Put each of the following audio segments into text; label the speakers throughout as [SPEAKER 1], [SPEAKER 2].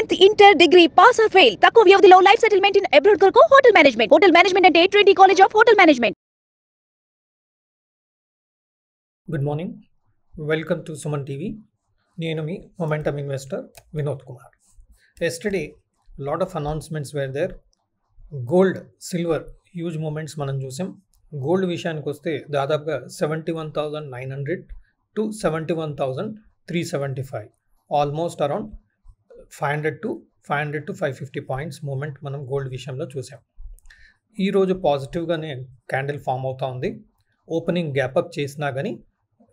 [SPEAKER 1] 10th inter degree pass or fail తక్కువ వ్యవధిలో life settlement in abroad కొరకు hotel management అంటే ట్రెంటీ college of hotel management.
[SPEAKER 2] Good morning, welcome to Suman TV. నేను మీ momentum investor Vinod Kumar. Yesterday lot of announcements were there. Gold, silver huge moments మనం చూసాం. Gold విషయానికి వస్తే దాదాపుగా 71,900 to 71,375, almost around 500 to 550 points moment మనం గోల్డ్ విషయంలో చూసాం. ఈరోజు పాజిటివ్గానే క్యాండిల్ ఫామ్ అవుతూ ఉంది. ఓపెనింగ్ గ్యాప్ అప్ చేసినా కానీ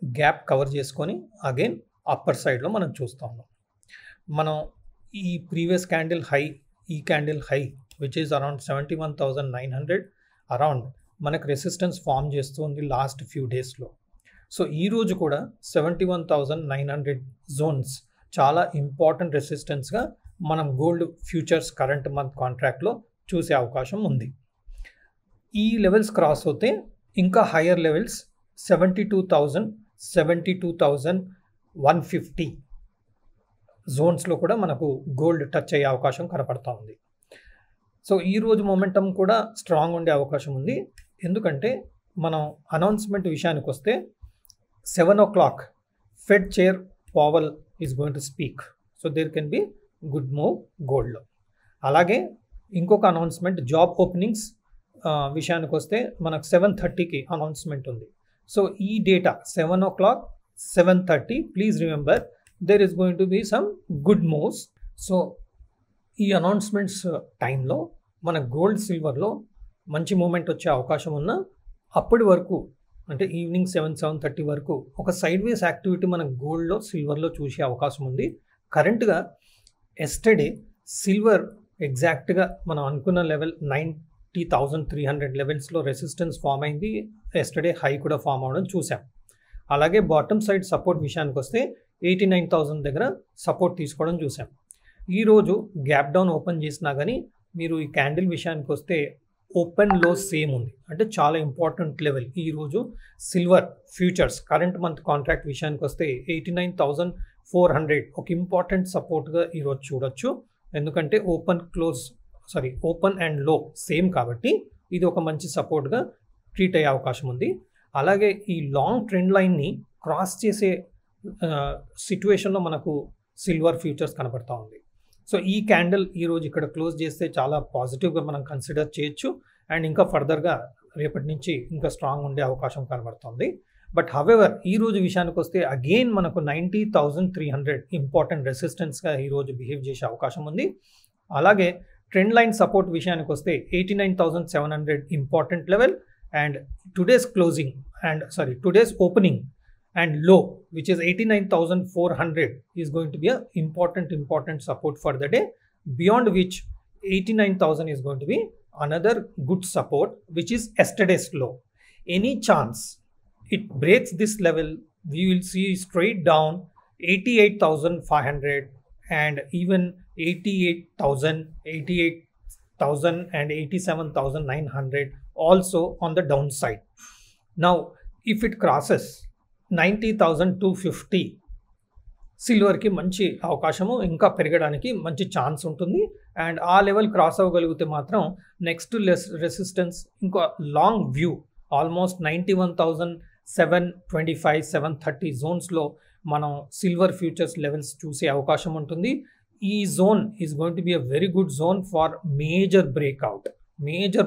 [SPEAKER 2] గ్యాప్ కవర్ చేసుకొని అగైన్ అప్పర్ సైడ్లో మనం చూస్తూ ఉన్నాం. మనం ఈ ప్రీవియస్ క్యాండిల్ హై, ఈ candle high which is around 71,900 around మనకు రెసిస్టెన్స్ ఫామ్ చేస్తుంది లాస్ట్ ఫ్యూ డేస్లో. సో ఈరోజు కూడా 71,900 జోన్స్ చాలా ఇంపార్టెంట్ రెసిస్టెన్స్గా మనం గోల్డ్ ఫ్యూచర్స్ కరెంట్ మంత్ కాంట్రాక్ట్లో చూసే అవకాశం ఉంది. ఈ లెవెల్స్ క్రాస్ అవుతే ఇంకా హయ్యర్ లెవెల్స్ 72,000, 72,150 జోన్స్లో కూడా మనకు గోల్డ్ టచ్ అయ్యే అవకాశం కనపడతా ఉంది. సో ఈరోజు మొమెంటం కూడా స్ట్రాంగ్ ఉండే అవకాశం ఉంది. ఎందుకంటే మనం అనౌన్స్మెంట్ విషయానికి వస్తే 7 o'clock Fed chair Powell is going to speak. So there can be good move గోల్డ్లో. అలాగే ఇంకొక అనౌన్స్మెంట్ జాబ్ ఓపెనింగ్స్ విషయానికి వస్తే మనకు 7:30కి అనౌన్స్మెంట్ ఉంది. సో ఈ data 7 o'clock, 7:30, please remember there is going to be some good moves. So ఈ అనౌన్స్మెంట్స్ టైంలో మన గోల్డ్, సిల్వర్లో మంచి మూమెంట్ వచ్చే అవకాశం ఉన్న అప్పటి వరకు అంటే ఈవినింగ్ 7-7:30 వరకు ఒక సైడ్ వేస్ యాక్టివిటీ మన గోల్డ్లో, సిల్వర్లో చూసే అవకాశం ఉంది. కరెంట్గా ఎస్టర్డే సిల్వర్ ఎగ్జాక్ట్గా మనం అనుకున్న లెవెల్ 90,300 లెవెల్స్లో రెసిస్టెన్స్ ఫామ్ అయింది. ఎస్టర్డే హై కూడా ఫామ్ అవడం చూసాం. అలాగే బాటమ్ సైడ్ సపోర్ట్ విషయానికి వస్తే 89,000 దగ్గర సపోర్ట్ తీసుకోవడం చూసాం. ఈరోజు గ్యాప్ డౌన్ ఓపెన్ చేసినా కానీ మీరు ఈ క్యాండిల్ విషయానికి వస్తే ఓపెన్ లో సేమ్ ఉంది. అంటే చాలా ఇంపార్టెంట్ లెవెల్ ఈరోజు silver futures current month contract విషయానికి వస్తే 89,400 ఒక ఇంపార్టెంట్ సపోర్ట్గా ఈరోజు చూడొచ్చు. ఎందుకంటే ఓపెన్ అండ్ లో సేమ్ కాబట్టి ఇది ఒక మంచి సపోర్ట్గా ట్రీట్ అయ్యే అవకాశం ఉంది. అలాగే ఈ లాంగ్ ట్రెండ్ లైన్ని క్రాస్ చేసే సిచ్యువేషన్లో మనకు సిల్వర్ ఫ్యూచర్స్ కనపడతా ఉంది. సో ఈ క్యాండిల్ ఈరోజు ఇక్కడ క్లోజ్ చేస్తే చాలా పాజిటివ్గా మనం కన్సిడర్ చేయొచ్చు. అండ్ ఇంకా ఫర్దర్గా రేపటి నుంచి ఇంకా స్ట్రాంగ్ ఉండే అవకాశం కనబడుతుంది. బట్ హవెవర్ ఈరోజు విషయానికి వస్తే అగైన్ మనకు 90,300 ఇంపార్టెంట్ రెసిస్టెన్స్గా ఈరోజు బిహేవ్ చేసే అవకాశం ఉంది. అలాగే ట్రెండ్ లైన్ సపోర్ట్ విషయానికి వస్తే 89,700 important level. And today's opening and low which is 89,400 is going to be a important support for the day, beyond which 89,000 is going to be another good support, which is yesterday's low. Any chance it breaks this level, we will see straight down 88,500 and even 88,000 and 87,900 also on the downside. Now if it crosses 90,250 సిల్వర్కి మంచి అవకాశము ఇంకా పెరగడానికి మంచి chance ఉంటుంది. And ఆ level cross అవ్వగలిగితే మాత్రం next resistance ఇంకా లాంగ్ వ్యూ ఆల్మోస్ట్ 91,725, 730 జోన్స్లో మనం సిల్వర్ ఫ్యూచర్స్ లెవెల్స్ చూసే అవకాశం ఉంటుంది. ఈ zone is going to be a very good zone for major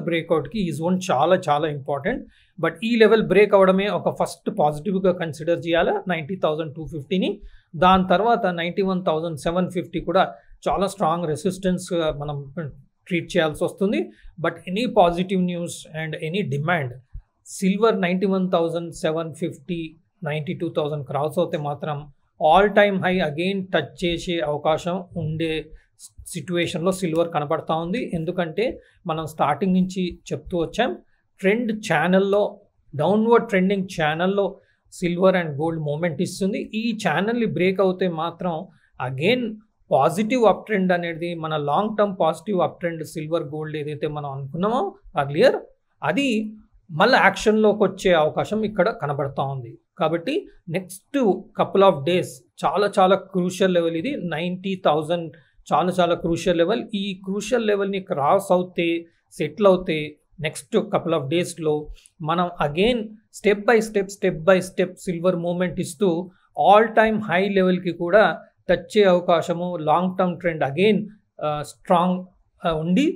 [SPEAKER 2] బ్రేక్అవుట్కి ఈ జోన్ చాలా చాలా ఇంపార్టెంట్. బట్ ఈ లెవెల్ బ్రేక్ అవడమే ఒక ఫస్ట్ పాజిటివ్గా కన్సిడర్ చేయాలి 90,250ని. దాని తర్వాత 91,750 కూడా చాలా స్ట్రాంగ్ రెసిస్టెన్స్ మనం ట్రీట్ చేయాల్సి వస్తుంది. But any positive news and any demand silver 91,750, 92,000 cross అవుతే మాత్రం all time high again touch చేసే అవకాశం ఉండే సిచ్యువేషన్లో సిల్వర్ కనపడతా ఉంది. ఎందుకంటే మనం స్టార్టింగ్ నుంచి చెప్తూ వచ్చాం, ట్రెండ్ ఛానల్లో, డౌన్వర్డ్ ట్రెండింగ్ ఛానల్లో సిల్వర్ అండ్ గోల్డ్ మూమెంట్ ఇస్తుంది. ఈ ఛానల్ని బ్రేక్ అవుతే మాత్రం అగైన్ పాజిటివ్ అప్ ట్రెండ్ అనేది మన long term positive up trend silver gold ఏదైతే మనం అనుకున్నామో అర్లియర్ అది మళ్ళీ యాక్షన్లోకి వచ్చే అవకాశం ఇక్కడ కనబడతా ఉంది. కాబట్టి నెక్స్ట్ కపుల్ ఆఫ్ డేస్ చాలా చాలా క్రూషియల్ లెవెల్ ఇది 90,000 చాలా చాలా క్రూషియల్ లెవెల్. ఈ క్రూషియల్ లెవెల్ని క్రాస్ అవుతే, సెటిల్ అవుతే నెక్స్ట్ కపుల్ ఆఫ్ డేస్లో మనం again step by step silver moment ఇస్తూ ఆల్ టైమ్ హై లెవెల్కి కూడా టచ్ అయ్యే అవకాశము, long term trend again strong ఉండి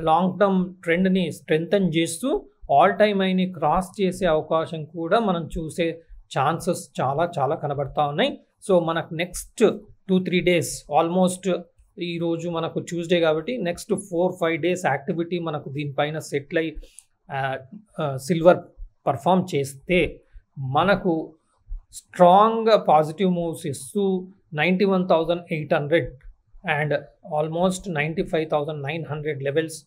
[SPEAKER 2] లాంగ్ టర్మ్ ట్రెండ్ని స్ట్రెంగ్తన్ చేస్తూ ఆల్ టైమ్ హైని క్రాస్ చేసే అవకాశం కూడా మనం చూసే ఛాన్సెస్ చాలా చాలా కనబడతా ఉన్నాయి. సో మనకు నెక్స్ట్ 2-3 డేస్, ఆల్మోస్ట్ ఈరోజు మనకు ట్యూస్డే కాబట్టి నెక్స్ట్ 4-5 డేస్ యాక్టివిటీ మనకు దీనిపైన సెటిల్ అయి సిల్వర్ పర్ఫామ్ చేస్తే మనకు స్ట్రాంగ్గా పాజిటివ్ మూవ్స్ ఇస్తూ 91,800 అండ్ ఆల్మోస్ట్ 95,900 లెవెల్స్,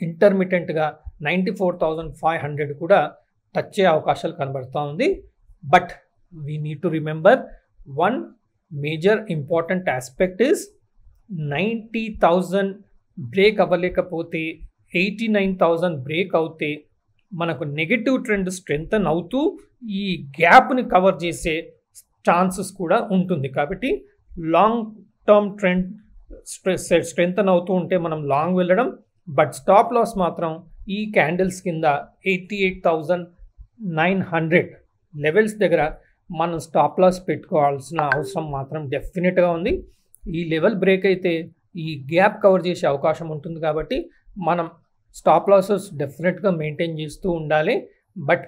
[SPEAKER 2] ఇంటర్మిటెంట్గా 94,500 కూడా టచ్ అయ్యే అవకాశాలు కనబడుతూ ఉంది. But we need to remember one major important aspect is 90,000 break అవ్వలేకపోతే 89,000 బ్రేక్ అవుతే మనకు నెగటివ్ ట్రెండ్ స్ట్రెంగ్తన్ అవుతూ ఈ గ్యాప్ని కవర్ చేసే ఛాన్సెస్ కూడా ఉంటుంది. కాబట్టి లాంగ్ టర్మ్ ట్రెండ్ స్ట్రెంగ్తన్ అవుతూ ఉంటే మనం లాంగ్ వెళ్ళడం, బట్ స్టాప్ లాస్ మాత్రం ఈ క్యాండిల్స్ కింద 88,900 లెవెల్స్ దగ్గర మనం స్టాప్ లాస్ పెట్టుకోవాల్సిన అవసరం మాత్రం డెఫినెట్గా ఉంది. ఈ లెవెల్ బ్రేక్ అయితే ఈ గ్యాప్ కవర్ చేసే అవకాశం ఉంటుంది కాబట్టి మనం స్టాప్ లాసెస్ డెఫినెట్గా మెయింటైన్ చేస్తూ ఉండాలి. బట్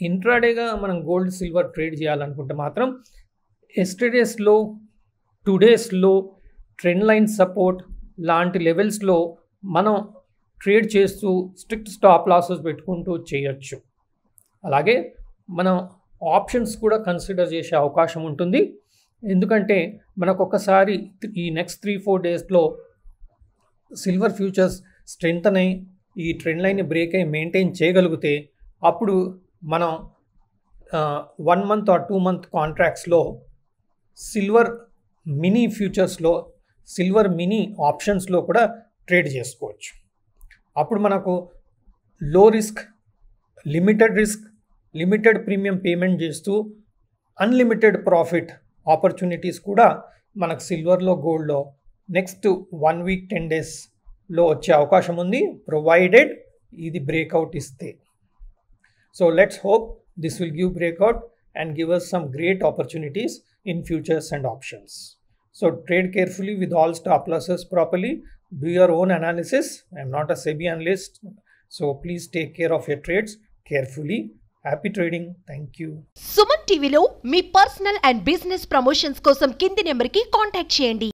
[SPEAKER 2] ఇంట్రాడేగా మనం గోల్డ్ సిల్వర్ ట్రేడ్ చేయాలనుకుంటే మాత్రం ఎస్టర్డేస్లో, టుడేస్లో ట్రెండ్ లైన్ సపోర్ట్ లాంటి లెవెల్స్లో మనం ట్రేడ్ చేస్తూ స్ట్రిక్ట్ స్టాప్ లాసెస్ పెట్టుకుంటూ చేయొచ్చు. అలాగే మనం ఆప్షన్స్ కూడా కన్సిడర్ చేసే అవకాశం ఉంటుంది. ఎందుకంటే మనకు ఒకసారి ఈ నెక్స్ట్ 3-4 డేస్లో సిల్వర్ ఫ్యూచర్స్ స్ట్రెంగ్తన్ అయ్యి ఈ ట్రెండ్ లైన్ని బ్రేక్ అయ్యి మెయింటైన్ చేయగలిగితే అప్పుడు మనం 1 month or 2 month కాంట్రాక్ట్స్లో సిల్వర్ మినీ ఫ్యూచర్స్లో, సిల్వర్ మినీ ఆప్షన్స్లో కూడా ట్రేడ్ చేసుకోవచ్చు. అప్పుడు మనకు low risk, limited premium payment చేస్తూ అన్లిమిటెడ్ ప్రాఫిట్ ఆపర్చునిటీస్ కూడా మనకు సిల్వర్లో, గోల్డ్లో నెక్స్ట్ 1 week 10 daysలో వచ్చే అవకాశం ఉంది, ప్రొవైడెడ్ ఇది బ్రేక్అవుట్ ఇస్తే. So let's hope this will give breakout and give us some great opportunities in futures and options. So trade carefully with all stop losses properly. Do your own analysis. I am not a SEBI analyst. So please take care of your trades carefully. Happy trading. Thank you.
[SPEAKER 3] Suman టీవీలో మీ personal and business promotions కోసం కింది నెంబర్కి contact చేయండి.